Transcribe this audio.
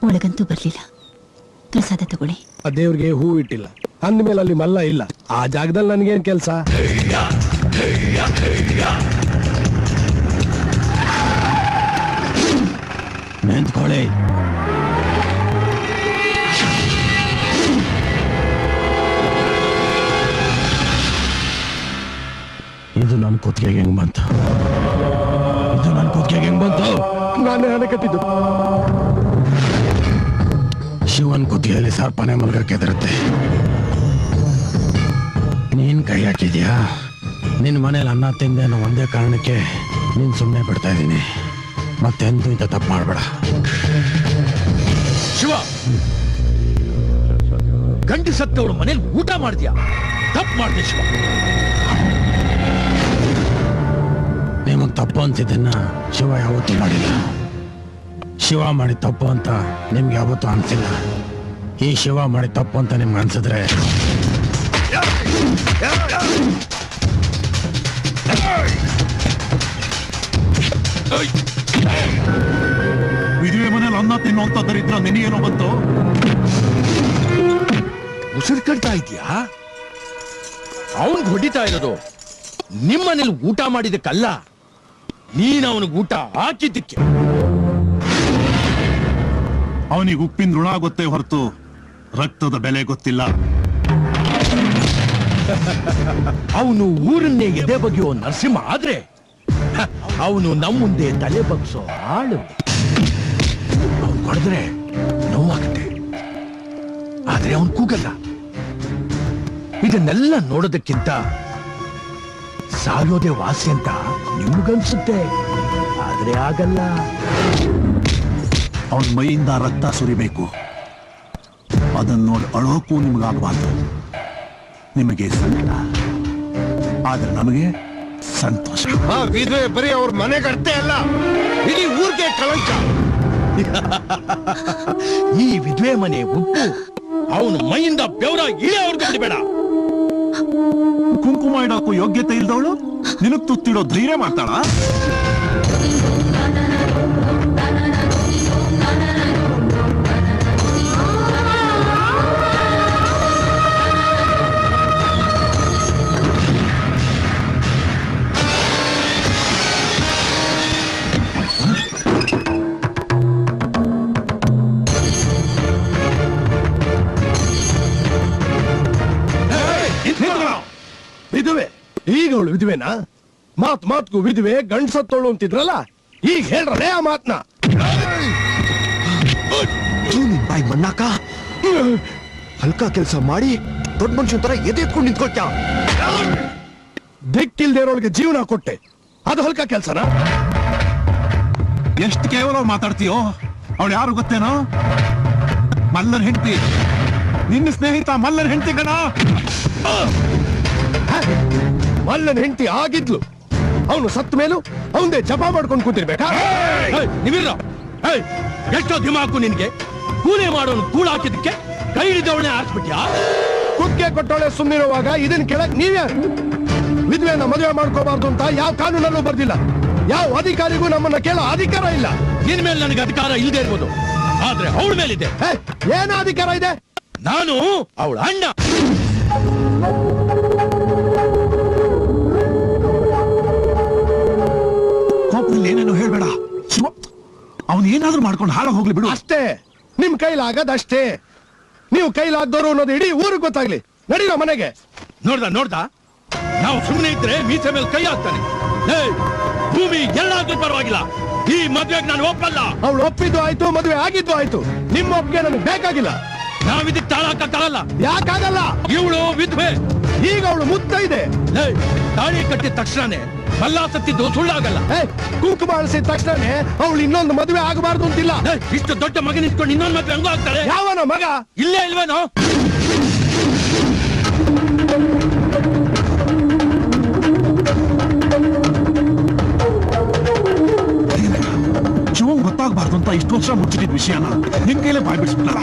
ಒಳಗಂತೂ ಬರ್ಲಿಲ್ಲ. ಪ್ರಸಾದ ತಗೊಳ್ಳಿ. ಆ ದೇವ್ರಿಗೆ ಹೂ ಇಟ್ಟಿಲ್ಲ ಅಂದ್ಮೇಲೆ ಅಲ್ಲಿ ಮಲ್ಲ ಇಲ್ಲ. ಆ ಜಾಗದಲ್ಲಿ ನನ್ಗೇನ್ ಕೆಲ್ಸ? ನಿಂತ್ಕೊಳ್ಳಿ. ಇದು ನನ್ನ ಕುತ್ತಿಗೆಗೆ ಹೆಂಗ್ ಬಂತು? ಇದು ನನ್ನ ಕುತ್ತಿಗೆಗೆ ಹೆಂಗ್ ಬಂತು? ನಾನೇ ಹಣ ಕಟ್ಟಿದ್ದು. ಶಿವನ್ ಕುತ್ತಿಗೆಯಲ್ಲಿ ಸರ್ಪನೆ ಮಲ್ಗಕ್ಕೆ ಎದುರುತ್ತೆ. ನೀನ್ ಕೈ ಹಾಕಿದ್ಯಾ? ನಿನ್ನ ಮನೇಲಿ ಅನ್ನ ತಿಂದೆ ಅನ್ನೋ ಒಂದೇ ಕಾರಣಕ್ಕೆ ನೀನ್ ಸುಮ್ಮನೆ ಬಿಡ್ತಾ ಇದ್ದೀನಿ. ಮತ್ತೆಂತೂ ಇಂಥ ತಪ್ಪು ಮಾಡಬೇಡ. ಶಿವ, ಗಂಡು ಸತ್ತವಳ ಮನೇಲಿ ಊಟ ಮಾಡಿದ್ಯಾ? ತಪ್ಪು ಮಾಡಿದೆ ಶಿವ. ನಿಮಗೆ ತಪ್ಪು ಅಂತಿದ್ದನ್ನ ಶಿವ ಯಾವತ್ತೂ ಮಾಡಿಲ್ಲ. ಶಿವ ಮಾಡಿ ತಪ್ಪು ಅಂತ ನಿಮ್ಗೆ ಯಾವತ್ತೂ ಅನ್ಸಿಲ್ಲ. ಈ ಶಿವ ಮಾಡಿ ತಪ್ಪು ಅಂತ ನಿಮ್ಗೆ ಅನ್ಸಿದ್ರೆ ವಿಧವೆ ಮನೇಲಿ ಅನ್ನ ತಿನ್ನುವಂತ ದರಿದ್ರ ನಿನಗೇನೋ ಬಂತು? ಉಸಿರು ಕಟ್ತಾ ಇದೆಯಾ? ಅವನ್ಗೆ ಹೊಡಿತಾ ಇರೋದು ನಿಮ್ಮನೇಲಿ ಊಟ ಮಾಡಿದಕ್ಕಲ್ಲ, ನೀನ್ ಅವನಿಗೆ ಊಟ ಹಾಕಿದ್ದಕ್ಕೆ. ಅವನಿಗೆ ಉಪ್ಪಿನ ಋಣ ಗೊತ್ತೇ ಹೊರತು ರಕ್ತದ ಬೆಲೆ ಗೊತ್ತಿಲ್ಲ. ಅವನು ಊರನ್ನೇ ಎದೆ ಬಗೆಯೋ ನರಸಿಂಹ ಆದ್ರೆ ಅವನು ನಮ್ಮ ಮುಂದೆ ತಲೆ ಬಗ್ಸೋ ಆಳು. ಅವನು ಹೊಡೆದ್ರೆ ನೋವಾಗುತ್ತೆ, ಆದ್ರೆ ಅವನು ಕೂಗಲ್ಲ. ಇದನ್ನೆಲ್ಲ ನೋಡೋದಕ್ಕಿಂತ ಸಾಯೋದೇ ವಾಸಿ ಅಂತ ನಿಮ್ಗನ್ಸುತ್ತೆ, ಆದ್ರೆ ಆಗಲ್ಲ. ಅವನ ಮೈಯಿಂದ ರಕ್ತ ಸುರಿಬೇಕು. ಅದನ್ನ ನೋಡಿ ಅಳೋಕ್ಕೂ ನಿಮಗಾಗಬಾರ್ದು. ನಿಮಗೆ ಸಂಕಟ, ಆದ್ರೆ ನಮಗೆ ಸಂತೋಷ. ವಿಧವೆ ಬರೀ ಅವ್ರ ಮನೆಗೆ ಅಷ್ಟೇ ಅಲ್ಲ, ಇಡೀ ಊರಿಗೆ ಕಳಂಕ. ಈ ವಿಧವೆ ಮನೆ ಉಪ್ಪು ಅವನು ಮೈಯಿಂದ ಬೆವರ ಇಳಿಯೋರ್ಗೂ ಬಿಡಬೇಡ. ಕುಂಕುಮ ಇಡೋಕ್ಕೂ ಯೋಗ್ಯತೆ ಇಲ್ದವಳು ನಿನಗ್ ತುತ್ತಿಡೋ ಧೈರ್ಯ ಮಾಡ್ತಾಳ? ವಿಧವೆ ಈಗ ಅವಳು ವಿಧವೆನಾ? ಮಾತ್ಗೂ ವಿಧವೆ ಗಂಡ್ ಸತ್ತೋಳು ಅಂತಿದ್ರಲ್ಲ, ಈಗ ಹೇಳ್ರಲೇ ಆ ಮಾತ್ನ. ಬಾಯ್ ಮಣ್ಣಾಕ, ಹಲ್ಕ ಕೆಲಸ ಮಾಡಿ ದೊಡ್ಡ ಮನುಷ್ಯನ ತರ ಎದೆತ್ಕೊಂಡು ನಿಂತ್ಕೊಳ್ತ್ಯಾ? ದಿಕ್ಕಿಲ್ದೇ ಇರೋಳಿಗೆ ಜೀವನ ಕೊಟ್ಟೆ, ಅದು ಹಲ್ಕ ಕೆಲ್ಸನ? ಎಷ್ಟು ಕೇವಲ ಮಾತಾಡ್ತೀಯೋ? ಅವಳು ಯಾರು ಗೊತ್ತೇನೋ? ಮಲ್ಲನ್ ಹೆಂಡತಿ, ನಿನ್ನ ಸ್ನೇಹಿತ ಮಲ್ಲನ್ ಹೆಂಡತಿ ಕಣ. ಮಲ್ಲನ್ ಹೆಂಡತಿ ಆಗಿದ್ಲು, ಅವನು ಸತ್ತ ಮೇಲೂ ಅವನದೇ ಜಪ ಮಾಡ್ಕೊಂಡು ಕೂತಿರ್ಬೇಕಾ? ನೀವಿರ ಎಷ್ಟೋ ದಿಮಾಕು ನಿನ್ಗೆ. ಕೂಲಿ ಮಾಡೋನು ಕೂಳ ಹಾಕಿದಕ್ಕೆ ಕೈ ಹಿಡಿದವನೇ ಹಾಕ್ಬಿಟ್ಯಾ? ಕುಕ್ಕೆ ಕೊಟ್ಟವಳೆ ಸುಮ್ಮನಿರುವಾಗ ಇದನ್ ಕೆಳಕ್ ನೀವ್ಯಾರು? ವಿಧವೆನ ಮದುವೆ ಮಾಡ್ಕೋಬಾರ್ದು ಅಂತ ಯಾವ ಕಾನೂನಲ್ಲೂ ಬರ್ದಿಲ್ಲ. ಯಾವ ಅಧಿಕಾರಿಗೂ ನಮ್ಮನ್ನ ಕೇಳೋ ಅಧಿಕಾರ ಇಲ್ಲ. ನಿನ್ ಮೇಲೆ ನನಗೆ ಅಧಿಕಾರ ಇಲ್ಲದೆ ಇರ್ಬೋದು, ಆದ್ರೆ ಅವಳ ಮೇಲಿದೆ. ಏನ ಅಧಿಕಾರ ಇದೆ? ನಾನು ಅವಳ ಅಣ್ಣ. ಕೋಪದಲ್ಲಿ ಏನೇನೋ ಹೇಳ್ಬೇಡ ಶಿವ. ಅವನು ಏನಾದ್ರೂ ಮಾಡ್ಕೊಂಡು ಹಾಳ ಹೋಗ್ಲಿ ಬಿಡು. ಅಷ್ಟೇ, ನಿಮ್ ಕೈಲಾಗದಷ್ಟೇ. ನೀವು ಕೈಲಾಗ್ದವರು ಅನ್ನೋದು ಇಡೀ ಊರಿಗೆ ಗೊತ್ತಾಗ್ಲಿ. ನಡೀರೋ ಮನೆಗೆ. ನೋಡ್ದ ನಾವು ಸುಮ್ಮನೆ ಇದ್ರೆ ಮೀಸೆ ಮೇಲೆ ಕೈ ಹಾಕ್ತಾನೆ. ಭೂಮಿ ಎಲ್ಲಾದ್ರೂ ಪರವಾಗಿಲ್ಲ, ಈ ಮದ್ವೆಗೆ ನಾನು ಒಪ್ಪಲ್ಲ. ಅವಳು ಒಪ್ಪಿದ್ದು ಆಯ್ತು, ಮದುವೆ ಆಗಿದ್ದು ಆಯ್ತು. ನಿಮ್ಮ ಒಪ್ಪಿಗೆ ನನಗೆ ಬೇಕಾಗಿಲ್ಲ. ನಾವಿದಕ್ಕೆ ತಾಳ ಹಾಕಕ್ಕಾಗಲ್ಲ. ಯಾಕಾಗಲ್ಲ? ಇವಳು ವಿಧವೆ, ಈಗ ಅವಳು ಮುತ್ತ ಇದೆ. ತಾಳಿ ಕಟ್ಟಿದ ತಕ್ಷಣನೇ ಮಲ್ಲ ಸತ್ತಿದ್ದು ಸುಳ್ಳಾಗಲ್ಲ. ಕುಂಕುಮ ಅಳಿಸಿದ ತಕ್ಷಣನೇ ಅವಳು ಇನ್ನೊಂದು ಮದುವೆ ಆಗಬಾರ್ದು ಅಂತಿಲ್ಲ. ಇಷ್ಟು ದೊಡ್ಡ ಮಗ ನಿಂತ್ಕೊಂಡು ಇನ್ನೊಂದು ಮದುವೆ ಹೆಂಗೋ ಆಗ್ತಾಳೆ? ಯಾವನ ಮಗ? ಇಲ್ಲೇ ಇಲ್ವೇನೋ? ಶಿವ ಗೊತ್ತಾಗಬಾರ್ದು ಅಂತ ಇಷ್ಟು ವರ್ಷ ಮುಚ್ಚಿಟ್ಟಿದ್ ವಿಷಯನ ನಿನ್ ಕೈಲೇ ಬಾಯ್ ಬಿಡಿಸ್ಬಿಟ್ಟಲ್ಲ.